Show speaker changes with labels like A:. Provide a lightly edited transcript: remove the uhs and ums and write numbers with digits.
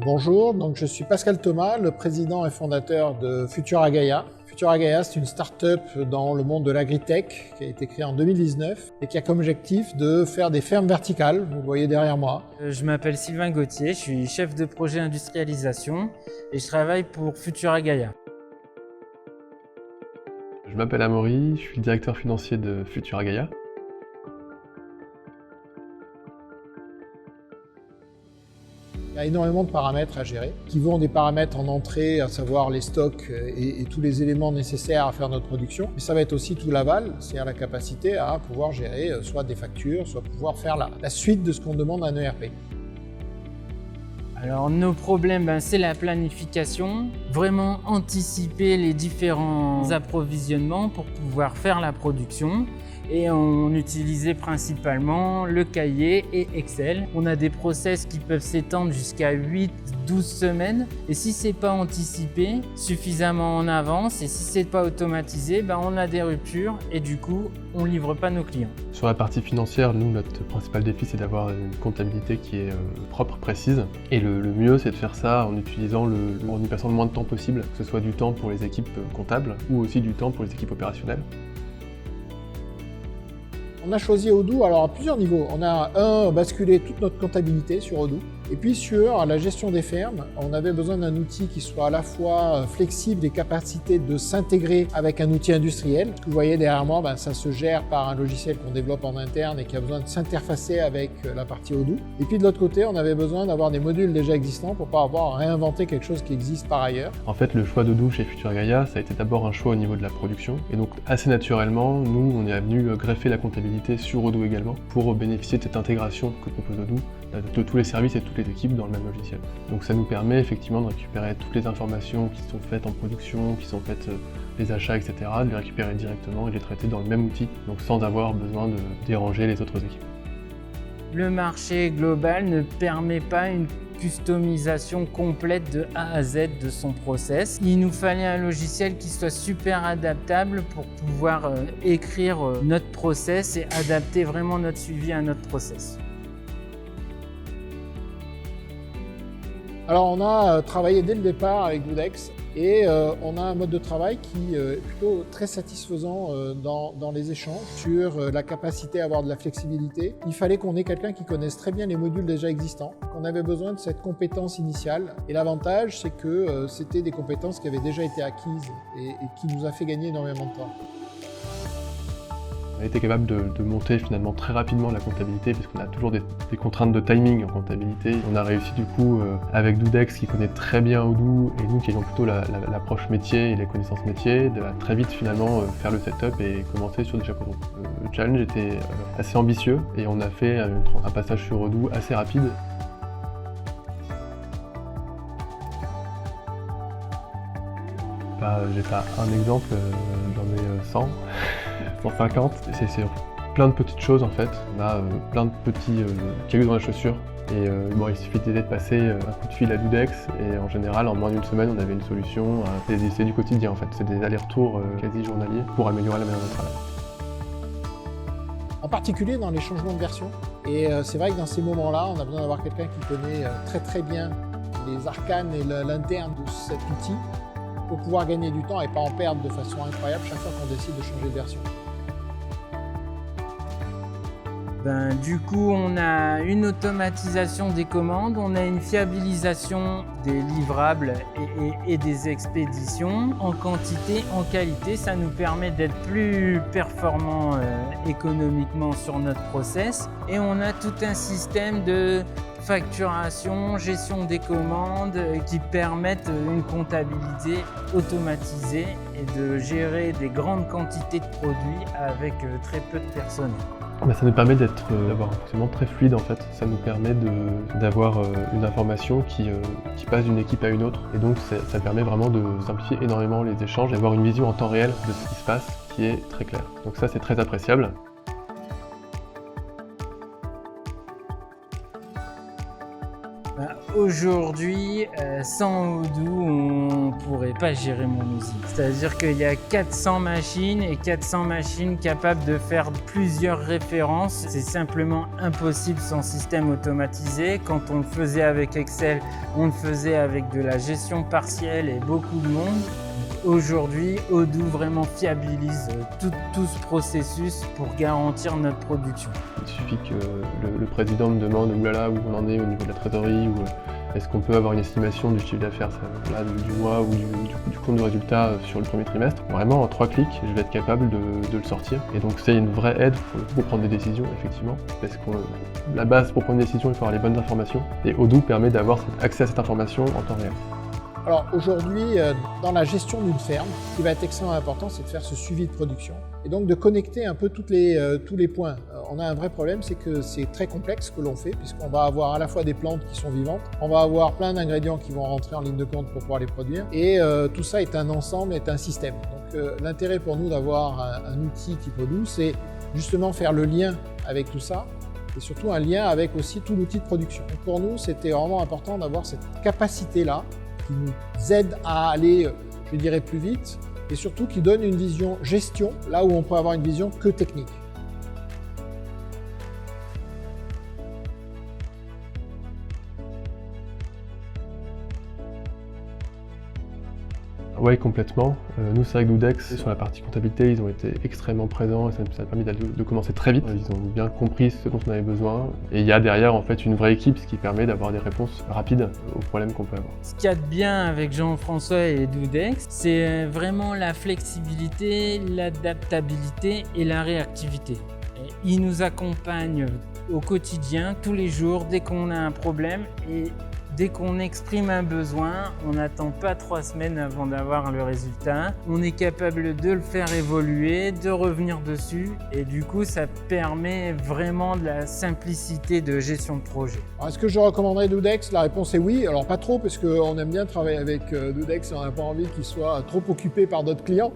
A: Bonjour, donc je suis Pascal Thomas, le président et fondateur de Futuragaia. Futuragaia, c'est une start-up dans le monde de l'agritech qui a été créée en 2019 et qui a comme objectif de faire des fermes verticales, vous le voyez derrière moi.
B: Je m'appelle Sylvain Gauthier, je suis chef de projet industrialisation et je travaille pour Futuragaia.
C: Je m'appelle Amaury, je suis le directeur financier de Futuragaia.
A: Il y a énormément de paramètres à gérer, qui vont des paramètres en entrée, à savoir les stocks et tous les éléments nécessaires à faire notre production. Mais ça va être aussi tout l'aval, c'est-à-dire la capacité à pouvoir gérer soit des factures, soit pouvoir faire la suite de ce qu'on demande à un ERP.
B: Alors nos problèmes, c'est la planification, vraiment anticiper les différents approvisionnements pour pouvoir faire la production. Et on utilisait principalement le cahier et Excel. On a des process qui peuvent s'étendre jusqu'à 8-12 semaines. Et si ce n'est pas anticipé suffisamment en avance et si ce n'est pas automatisé, on a des ruptures et du coup, on ne livre pas nos clients.
C: Sur la partie financière, nous, notre principal défi, c'est d'avoir une comptabilité qui est propre, précise. Et le mieux, c'est de faire ça en utilisant en y passant le moins de temps possible, que ce soit du temps pour les équipes comptables ou aussi du temps pour les équipes opérationnelles.
A: On a choisi Odoo alors à plusieurs niveaux. On a basculé toute notre comptabilité sur Odoo. Et puis sur la gestion des fermes, on avait besoin d'un outil qui soit à la fois flexible, des capacités de s'intégrer avec un outil industriel. Ce que vous voyez derrière moi, ça se gère par un logiciel qu'on développe en interne et qui a besoin de s'interfacer avec la partie Odoo. Et puis de l'autre côté, on avait besoin d'avoir des modules déjà existants pour pas avoir à réinventer quelque chose qui existe par ailleurs.
C: En fait, le choix d'Odoo chez Futuragaia, ça a été d'abord un choix au niveau de la production. Et donc assez naturellement, nous, on est venu greffer la comptabilité sur Odoo également pour bénéficier de cette intégration que propose Odoo, de tous les services et toutes les équipes dans le même logiciel. Donc ça nous permet effectivement de récupérer toutes les informations qui sont faites en production, qui sont faites les achats, etc., de les récupérer directement et de les traiter dans le même outil, donc sans avoir besoin de déranger les autres équipes.
B: Le marché global ne permet pas une customisation complète de A à Z de son process. Il nous fallait un logiciel qui soit super adaptable pour pouvoir écrire notre process et adapter vraiment notre suivi à notre process.
A: Alors on a travaillé dès le départ avec Doudex et on a un mode de travail qui est plutôt très satisfaisant dans les échanges sur la capacité à avoir de la flexibilité. Il fallait qu'on ait quelqu'un qui connaisse très bien les modules déjà existants, qu'on avait besoin de cette compétence initiale. Et l'avantage, c'est que c'était des compétences qui avaient déjà été acquises et qui nous a fait gagner énormément de temps.
C: On a été capable de monter finalement très rapidement la comptabilité puisqu'on a toujours des contraintes de timing en comptabilité. On a réussi du coup avec Doudex qui connaît très bien Odoo et nous qui ayons plutôt l'approche métier et les connaissances métiers, de très vite finalement faire le setup et commencer sur des chapeaux de roue. Le challenge était assez ambitieux et on a fait un passage sur Odoo assez rapide. J'ai pas un exemple, j'en ai 100. 150, c'est plein de petites choses en fait. On a plein de petits cailloux dans la chaussure et il suffisait de passer un coup de fil à Doudex et en général en moins d'une semaine on avait une solution. C'est du quotidien en fait, c'est des allers-retours quasi journaliers pour améliorer la manière de travail.
A: En particulier dans les changements de version. Et c'est vrai que dans ces moments-là, on a besoin d'avoir quelqu'un qui connaît très bien les arcanes et l'interne de cet outil pour pouvoir gagner du temps et pas en perdre de façon incroyable chaque fois qu'on décide de changer de version.
B: Du coup, on a une automatisation des commandes, on a une fiabilisation des livrables et des expéditions en quantité, en qualité. Ça nous permet d'être plus performants économiquement sur notre process. Et on a tout un système de facturation, gestion des commandes qui permettent une comptabilité automatisée et de gérer des grandes quantités de produits avec très peu de personnel.
C: Ça nous permet d'avoir un fonctionnement très fluide en fait. Ça nous permet d'avoir une information qui passe d'une équipe à une autre. Et donc ça permet vraiment de simplifier énormément les échanges et d'avoir une vision en temps réel de ce qui se passe qui est très claire. Donc ça c'est très appréciable.
B: Aujourd'hui, sans Odoo, on ne pourrait pas gérer mon usine. C'est-à-dire qu'il y a 400 machines et 400 machines capables de faire plusieurs références. C'est simplement impossible sans système automatisé. Quand on le faisait avec Excel, on le faisait avec de la gestion partielle et beaucoup de monde. Aujourd'hui, Odoo vraiment fiabilise tout ce processus pour garantir notre production.
C: Il suffit que le président me demande oulala, où on en est au niveau de la trésorerie, ou est-ce qu'on peut avoir une estimation du chiffre d'affaires du mois ou du compte de résultat sur le premier trimestre. Vraiment, en 3 clics, je vais être capable de le sortir. Et donc c'est une vraie aide pour prendre des décisions, effectivement, parce que la base pour prendre des décisions, il faut avoir les bonnes informations. Et Odoo permet d'avoir accès à cette information en temps réel.
A: Alors aujourd'hui, dans la gestion d'une ferme, ce qui va être extrêmement important, c'est de faire ce suivi de production et donc de connecter un peu tous les points. On a un vrai problème, c'est que c'est très complexe ce que l'on fait, puisqu'on va avoir à la fois des plantes qui sont vivantes, on va avoir plein d'ingrédients qui vont rentrer en ligne de compte pour pouvoir les produire, et tout ça est un ensemble, est un système. Donc l'intérêt pour nous d'avoir un outil type Odoo, c'est justement faire le lien avec tout ça, et surtout un lien avec aussi tout l'outil de production. Donc pour nous, c'était vraiment important d'avoir cette capacité-là, qui nous aide à aller, je dirais, plus vite, et surtout qui donne une vision gestion, là où on peut avoir une vision que technique.
C: Oui, complètement. Nous, c'est vrai que Doudex, sur la partie comptabilité, ils ont été extrêmement présents et ça a permis de commencer très vite. Ils ont bien compris ce dont on avait besoin. Et il y a derrière, en fait, une vraie équipe, ce qui permet d'avoir des réponses rapides aux problèmes qu'on peut avoir.
B: Ce qu'il y a de bien avec Jean-François et Doudex, c'est vraiment la flexibilité, l'adaptabilité et la réactivité. Ils nous accompagnent au quotidien, tous les jours, dès qu'on a un problème. Et dès qu'on exprime un besoin, on n'attend pas 3 semaines avant d'avoir le résultat. On est capable de le faire évoluer, de revenir dessus et du coup, ça permet vraiment de la simplicité de gestion de projet.
A: Est-ce que je recommanderais Doudex? La réponse est oui. Alors pas trop, parce qu'on aime bien travailler avec Doudex et on n'a pas envie qu'il soit trop occupé par d'autres clients.